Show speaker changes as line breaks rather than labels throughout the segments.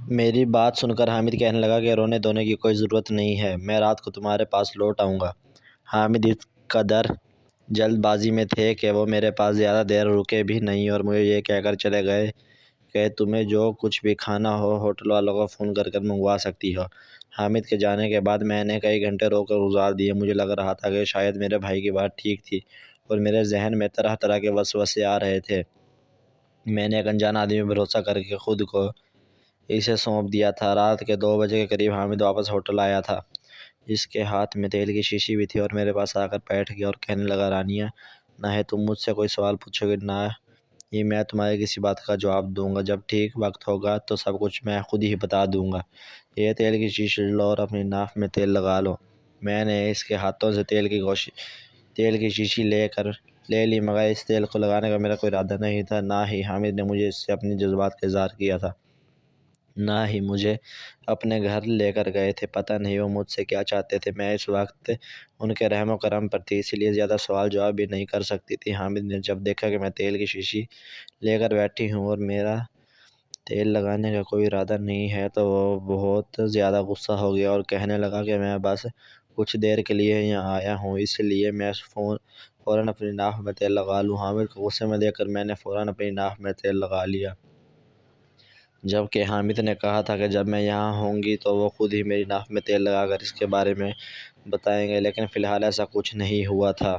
میری بات سن کر حامد کہنے لگا کہ رونے دھونے کی کوئی ضرورت نہیں ہے، میں رات کو تمہارے پاس لوٹ آؤں گا۔ حامد اس قدر جلد بازی میں تھے کہ وہ میرے پاس زیادہ دیر رکے بھی نہیں اور مجھے یہ کہہ کر چلے گئے کہ تمہیں جو کچھ بھی کھانا ہو ہوٹل والوں کو فون کر کر منگوا سکتی ہو۔ حامد کے جانے کے بعد میں نے کئی گھنٹے رو کر گزار دیے۔ مجھے لگ رہا تھا کہ شاید میرے بھائی کی بات ٹھیک تھی اور میرے ذہن میں طرح طرح کے وسوسے آ رہے تھے۔ میں نے ایک انجان آدمی پر بھروسہ کر کے خود کو اسے سونپ دیا تھا۔ رات کے 2 بجے کے قریب حامد واپس ہوٹل آیا تھا۔ اس کے ہاتھ میں تیل کی شیشی بھی تھی اور میرے پاس آ کر بیٹھ گیا اور کہنے لگا، رانیہ، نہ ہے تم مجھ سے کوئی سوال پوچھو گے نہ ہی میں تمہاری کسی بات کا جواب دوں گا۔ جب ٹھیک وقت ہوگا تو سب کچھ میں خود ہی بتا دوں گا۔ یہ تیل کی شیشی لو اور اپنی ناک میں تیل لگا لو۔ میں نے اس کے ہاتھوں سے تیل کی شیشی لے لی، مگر اس تیل کو لگانے کا میرا کوئی ارادہ نہیں تھا۔ نہ ہی حامد نے مجھے اس سے اپنے جذبات کا اظہار کیا تھا، نہ ہی مجھے اپنے گھر لے کر گئے تھے۔ پتہ نہیں وہ مجھ سے کیا چاہتے تھے۔ میں اس وقت ان کے رحم و کرم پر تھی، اس لیے زیادہ سوال جواب بھی نہیں کر سکتی تھی۔ حامد نے جب دیکھا کہ میں تیل کی شیشی لے کر بیٹھی ہوں اور میرا تیل لگانے کا کوئی ارادہ نہیں ہے تو وہ بہت زیادہ غصہ ہو گیا اور کہنے لگا کہ میں بس کچھ دیر کے لیے یہاں آیا ہوں، اس لیے میں فوراً اپنی ناک میں تیل لگا لوں۔ حامد کو غصے میں دیکھ کر میں نے فوراً اپنی ناک میں تیل لگا لیا، جبکہ حامد نے کہا تھا کہ جب میں یہاں ہوں گی تو وہ خود ہی میری ناک میں تیل لگا کر اس کے بارے میں بتائیں گے، لیکن فی الحال ایسا کچھ نہیں ہوا تھا۔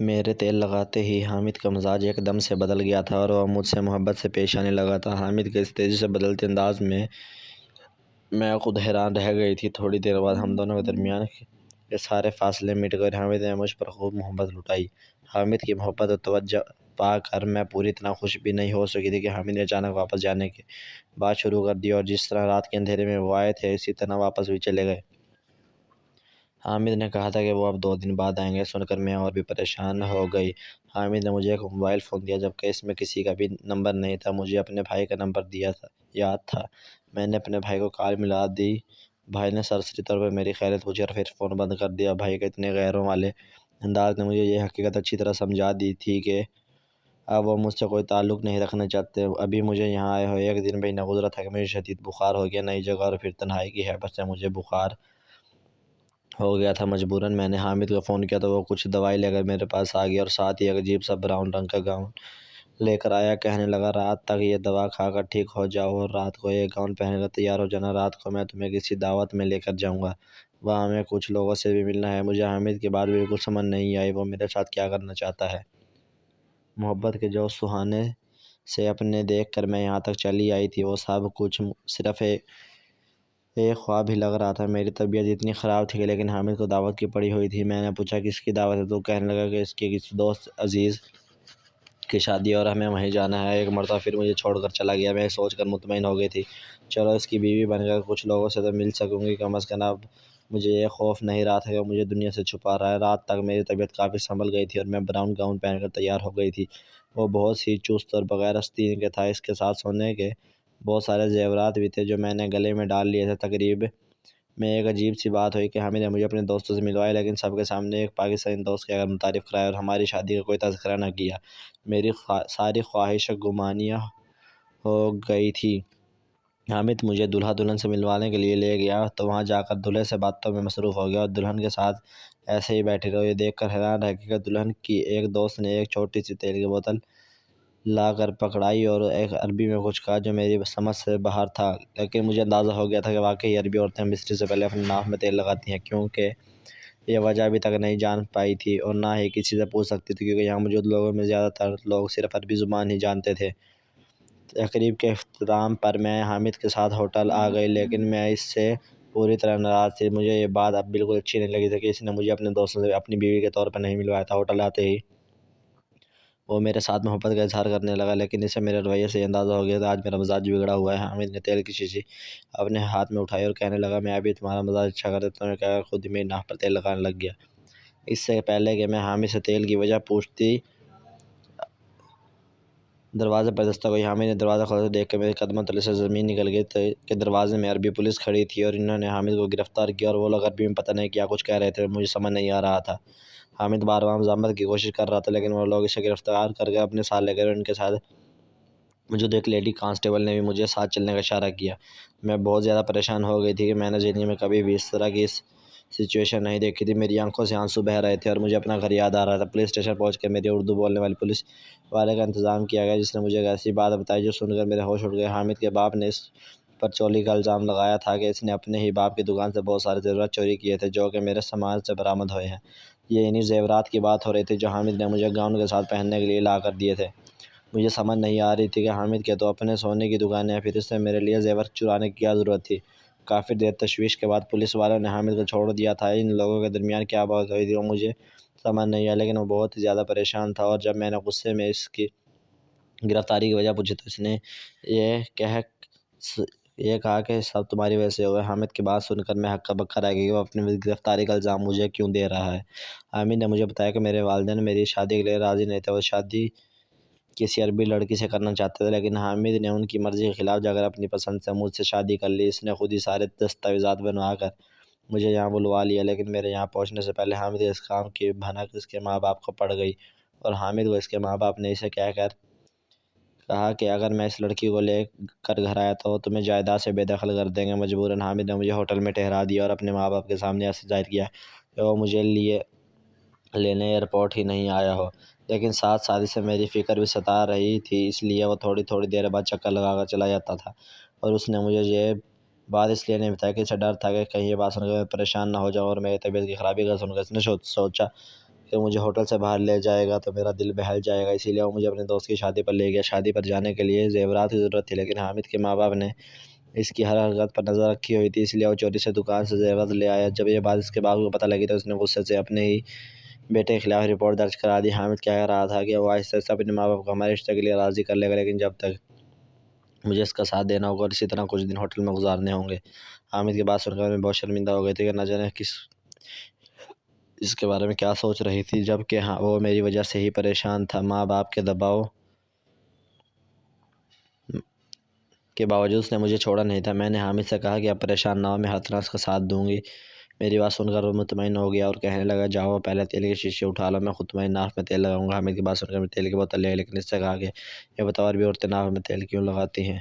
میرے تیل لگاتے ہی حامد کا مزاج ایک دم سے بدل گیا تھا اور وہ مجھ سے محبت سے پیش آنے لگا تھا۔ حامد کے اس تیزی سے بدلتے انداز میں خود حیران رہ گئی تھی۔ تھوڑی دیر بعد ہم دونوں کے درمیان کے سارے فاصلے مٹ گئے اور حامد نے مجھ پر خوب محبت لٹائی۔ حامد کی محبت اور توجہ پا کر میں پوری طرح خوش بھی نہیں ہو سکی تھی کہ حامد نے اچانک واپس جانے کی بات شروع کر دی اور جس طرح رات کے اندھیرے میں وہ آئے تھے اسی طرح واپس بھی چلے گئے۔ حامد نے کہا تھا کہ وہ اب 2 دن بعد آئیں گے۔ سن کر میں اور بھی پریشان ہو گئی۔ حامد نے مجھے ایک موبائل فون دیا، جبکہ اس میں کسی کا بھی نمبر نہیں تھا۔ مجھے اپنے بھائی کا نمبر یاد تھا۔ میں نے اپنے بھائی کو کال ملا دی۔ بھائی نے سرسری طور پر میری خیریت پوچھی اور پھر فون بند کر دیا۔ بھائی کے اتنے غیروں والے انداز نے مجھے یہ حقیقت اچھی طرح سمجھا دی تھی کہ اب وہ مجھ سے کوئی تعلق نہیں رکھنا چاہتے۔ ابھی مجھے یہاں آئے ہوئے 1 دن بھی نہ گزرا تھا کہ مجھے شدید بخار ہو گیا۔ نئی جگہ اور پھر تنہائی کی ہیبت سے مجھے بخار ہو گیا تھا۔ مجبوراً میں نے حامد کو فون کیا تو وہ کچھ دوائی لے کر میرے پاس آ گیا اور ساتھ ہی ایک عجیب سا براؤن رنگ کا گاؤن لے کر آیا۔ کہنے لگا، رات تک یہ دوا کھا کر ٹھیک ہو جاؤ اور رات کو یہ گاؤن پہن کر تیار ہو جانا۔ رات کو میں تمہیں کسی دعوت میں لے کر جاؤں گا، وہاں ہمیں کچھ لوگوں سے بھی ملنا ہے۔ مجھے حامد کی بات بالکل سمجھ نہیں آئی، وہ میرے ساتھ کیا کرنا چاہتا ہے۔ محبت کے جو سہانے سے اپنے دیکھ کر میں یہاں تک چلی آئی تھی، وہ سب کچھ صرف ایک خواب ہی لگ رہا تھا۔ میری طبیعت اتنی خراب تھی لیکن حامد کو دعوت کی پڑی ہوئی تھی۔ میں نے پوچھا، کس کی دعوت ہے؟ تو کہنے لگا کہ اس کے کسی دوست عزیز کی شادی ہے اور ہمیں وہیں جانا ہے۔ ایک مرتبہ پھر مجھے چھوڑ کر چلا گیا۔ میں سوچ کر مطمئن ہو گئی تھی، چلو اس کی بیوی بن کر کچھ لوگوں سے تو مل سکوں گی، کم از کم اب مجھے یہ خوف نہیں رہا تھا کہ وہ مجھے دنیا سے چھپا رہا ہے۔ رات تک میری طبیعت کافی سنبھل گئی تھی اور میں براؤن گاؤن پہن کر تیار ہو گئی تھی۔ وہ بہت ہی چست اور بغیر آستین کے تھا۔ اس کے ساتھ سونے کے بہت سارے زیورات بھی تھے جو میں نے گلے میں ڈال لیے تھے۔ تقریب میں ایک عجیب سی بات ہوئی کہ حامد نے مجھے اپنے دوستوں سے ملوایا، لیکن سب کے سامنے ایک پاکستانی دوست کے متعارف کرایا اور ہماری شادی کا کوئی تذکرہ نہ کیا۔ میری ساری خواہشیں گمانیاں ہو گئی تھی۔ حامد مجھے دولہا دلہن سے ملوانے کے لیے لے گیا تو وہاں جا کر دولہے سے باتوں میں مصروف ہو گیا اور دلہن کے ساتھ ایسے ہی بیٹھی رہی۔ یہ دیکھ کر حیران رہ گیا کہ دلہن کی ایک دوست نے ایک چھوٹی سی تیل کی بوتل لا کر پکڑائی اور ایک عربی میں کچھ کہا جو میری سمجھ سے باہر تھا، لیکن مجھے اندازہ ہو گیا تھا کہ واقعی عربی عورتیں مستری سے پہلے اپنی ناک میں تیل لگاتی ہیں، کیونکہ یہ وجہ ابھی تک نہیں جان پائی تھی اور نہ ہی کسی سے پوچھ سکتی تھی، کیونکہ یہاں موجود لوگوں میں زیادہ تر لوگ صرف عربی زبان ہی جانتے تھے۔ تقریب کے اختتام پر میں حامد کے ساتھ ہوٹل آ گئی، لیکن میں اس سے پوری طرح ناراض تھی۔ مجھے یہ بات اب بالکل اچھی نہیں لگی تھی کہ اس نے مجھے اپنے دوستوں سے اپنی بیوی کے طور پر نہیں ملوایا تھا۔ ہوٹل آتے ہی وہ میرے ساتھ محبت کا اظہار کرنے لگا، لیکن اسے میرے رویے سے یہ اندازہ ہو گیا تھا آج میرا مزاج بگڑا ہوا ہے۔ حامد نے تیل کی شیشی اپنے ہاتھ میں اٹھائی اور کہنے لگا، میں ابھی تمہارا مزاج اچھا کر دیتا ہوں۔ کہہ کر خود ہی میری ناک پر تیل لگانے لگ گیا۔ اس سے پہلے کہ میں حامد سے تیل کی وجہ پوچھتی، دروازے پر دستک ہوئی۔ حامد نے دروازہ کھولتے دیکھ کر میرے قدموں تلے سے زمین نکل گئی کہ دروازے میں عربی پولیس کھڑی تھی اور انہوں نے حامد کو گرفتار کیا اور وہ لوگ عربی میں پتہ نہیں کیا کچھ کہہ رہے تھے، مجھے سمجھ نہیں آ رہا تھا۔ حامد بار بار مزاحمت کی کوشش کر رہا تھا لیکن وہ لوگ اسے گرفتار کر کے اپنے ساتھ لے گئے اور ان کے ساتھ مجھے تو ایک لیڈی کانسٹیبل نے بھی مجھے ساتھ چلنے کا اشارہ کیا۔ میں بہت زیادہ پریشان ہو گئی تھی کہ میں نے زندگی میں کبھی بھی اس طرح کی سچویشن نہیں دیکھی تھی۔ میری آنکھوں سے آنسو بہہ رہے تھے اور مجھے اپنا گھر یاد آ رہا تھا۔ پولیس اسٹیشن پہنچ کے میری اردو بولنے والے پولیس والے کا انتظام کیا گیا، جس نے مجھے ایک ایسی بات بتائی جو سن کر میرے ہوش اڑ گئے۔ حامد کے باپ نے اس پر چوری کا الزام لگایا تھا کہ اس نے اپنے ہی باپ کی دکان سے بہت سارے زیورات چوری کیے تھے، جو کہ میرے سامان سے برآمد ہوئے ہیں۔ یہ انہی زیورات کی بات ہو رہی تھی جو حامد نے مجھے گاؤن کے ساتھ پہننے کے لیے لا کر دیے تھے۔ مجھے سمجھ نہیں آ رہی تھی کہ حامد کے تو اپنے سونے کی دکان ہے، پھر اس سے میرے لیے زیور چرانے کی کیا ضرورت تھی۔ کافی دیر تشویش کے بعد پولیس والوں نے حامد کو چھوڑ دیا تھا۔ ان لوگوں کے درمیان کیا بات ہوئی تھی وہ مجھے سمجھ نہیں آیا، لیکن وہ بہت ہی زیادہ پریشان تھا، اور جب میں نے غصے میں اس کی گرفتاری کی وجہ پوچھی تو اس نے یہ کہا کہ سب تمہاری وجہ سے ہوئے۔ حامد کی بات سن کر میں ہکا بکا رہ گئی کہ وہ اپنی گرفتاری کا الزام مجھے کیوں دے رہا ہے۔ حامد نے مجھے بتایا کہ میرے والدین میری شادی کے لیے راضی نہیں تھے۔ وہ شادی کسی عربی لڑکی سے کرنا چاہتے تھے، لیکن حامد نے ان کی مرضی کے خلاف جا کر اپنی پسند سے مجھ سے شادی کر لی۔ اس نے خود ہی سارے دستاویزات بنوا کر مجھے یہاں بلوا لیا، لیکن میرے یہاں پہنچنے سے پہلے حامد کے اس کام کی بھنک اس کے ماں باپ کو پڑ گئی، اور حامد کو اس کے ماں باپ نے اسے کہا کہ اگر میں اس لڑکی کو لے کر گھر آیا تو تمہیں جائیداد سے بے دخل کر دیں گے۔ مجبوراً حامد نے مجھے ہوٹل میں ٹھہرا دیا اور اپنے ماں باپ کے سامنے ایسے ظاہر کیا کہ وہ مجھے لینے ایئرپورٹ ہی نہیں آیا ہو، لیکن ساتھ ساتھ اسے میری فکر بھی ستا رہی تھی، اس لیے وہ تھوڑی دیر بعد چکر لگا کر چلا جاتا تھا۔ اور اس نے مجھے یہ بات اس لیے نہیں بتایا کہ اسے ڈر تھا کہ کہیں یہ بات سن کر میں پریشان نہ ہو جاؤں، اور میری طبیعت کی خرابی کا سن کر اس نے سوچا کہ مجھے ہوٹل سے باہر لے جائے گا تو میرا دل بہل جائے گا، اسی لیے وہ مجھے اپنے دوست کی شادی پر لے گیا۔ شادی پر جانے کے لیے زیورات کی ضرورت تھی، لیکن حامد کے ماں باپ نے اس کی ہر حرکت پر نظر رکھی ہوئی تھی، اس لیے وہ چوری سے دکان سے زیورات لے آیا۔ جب یہ بات اس کے باپ کو پتہ لگی تو اس نے غصے سے اپنے ہی بیٹے کے خلاف رپورٹ درج کرا دی۔ حامد کہہ رہا تھا کہ وہ آہستہ آہستہ اپنے ماں باپ کو ہمارے رشتے کے لیے راضی کر لے گا، لیکن جب تک مجھے اس کا ساتھ دینا ہوگا، اور اسی طرح کچھ دن ہوٹل میں گزارنے ہوں گے۔ حامد کی بات سن کر میں بہت شرمندہ ہو گئی تھی کہ نہ جانے اس کے بارے میں کیا سوچ رہی تھی، جبکہ وہ میری وجہ سے ہی پریشان تھا۔ ماں باپ کے دباؤ کے باوجود اس نے مجھے چھوڑا نہیں تھا۔ میں نے حامد سے کہا کہ اب پریشان نہ ہو، میں ہر طرح اس کا ساتھ دوں گی۔ میری بات سن کر وہ مطمئن ہو گیا اور کہنے لگا جاؤ پہلے تیل کی شیشی اٹھا لو، میں خود تمہاری ناف میں تیل لگاؤں گا۔ حامد کی بات سن کر میں تیل کی بوتل لے آئی، لیکن اس سے کہا کہ یہ بتاؤ عربی عورتیں ناف میں تیل کیوں لگاتی ہیں؟